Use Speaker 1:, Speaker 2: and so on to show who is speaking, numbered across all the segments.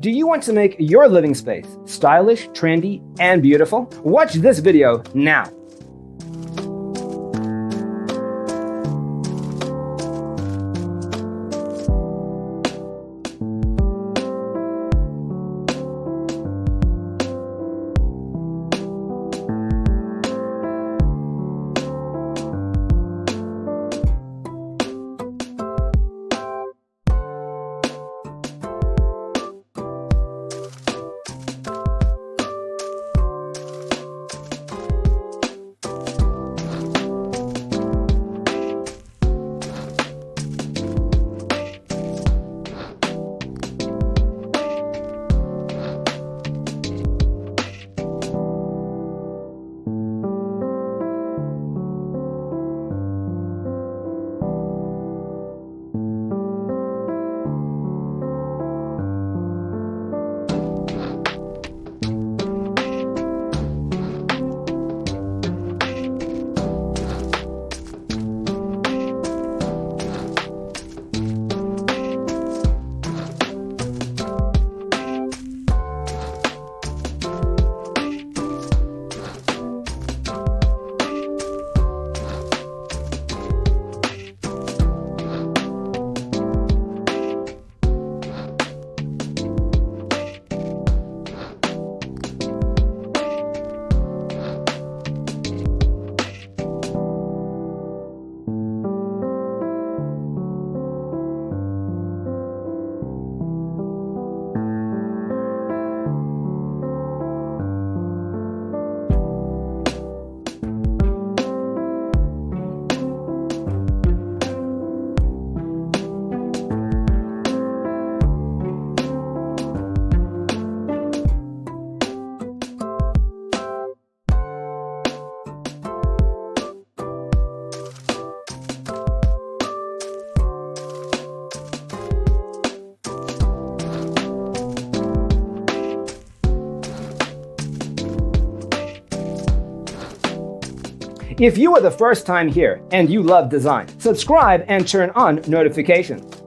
Speaker 1: Do you want to make your living space stylish, trendy, and beautiful? Watch this video now. If you are the first time here and you love design, subscribe and turn on notifications.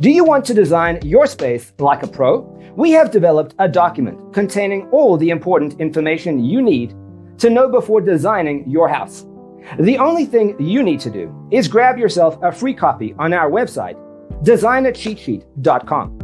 Speaker 1: Do you want to design your space like a pro? We have developed a document containing all the important information you need to know before designing your house. The only thing you need to do is grab yourself a free copy on our website, designercheatsheet.com.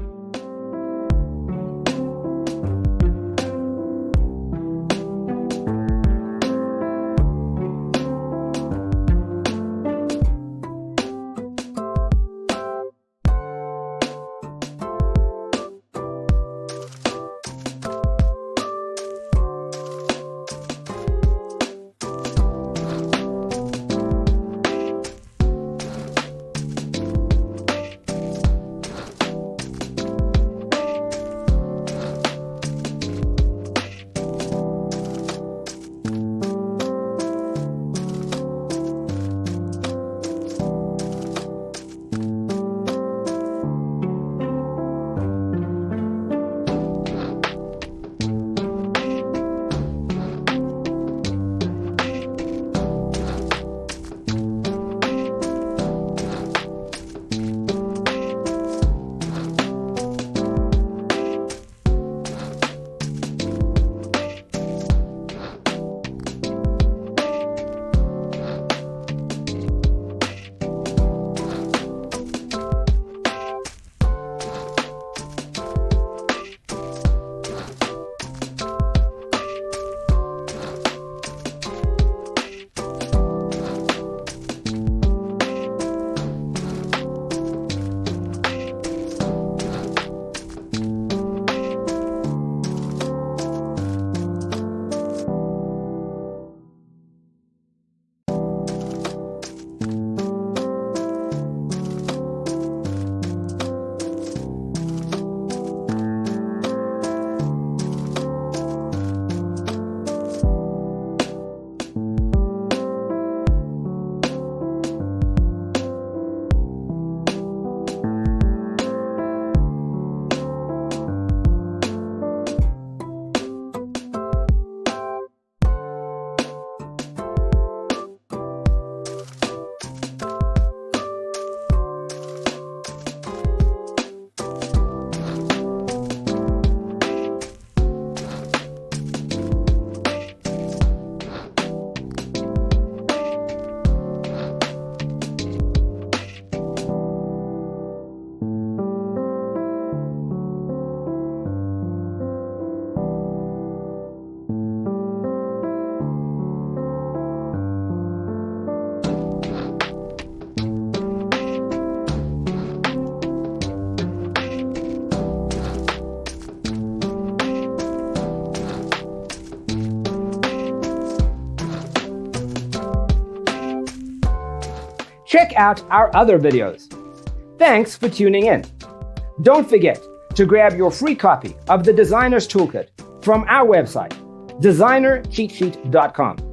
Speaker 1: Check out our other videos. Thanks for tuning in. Don't forget to grab your free copy of the Designer's Toolkit from our website, designercheatsheet.com.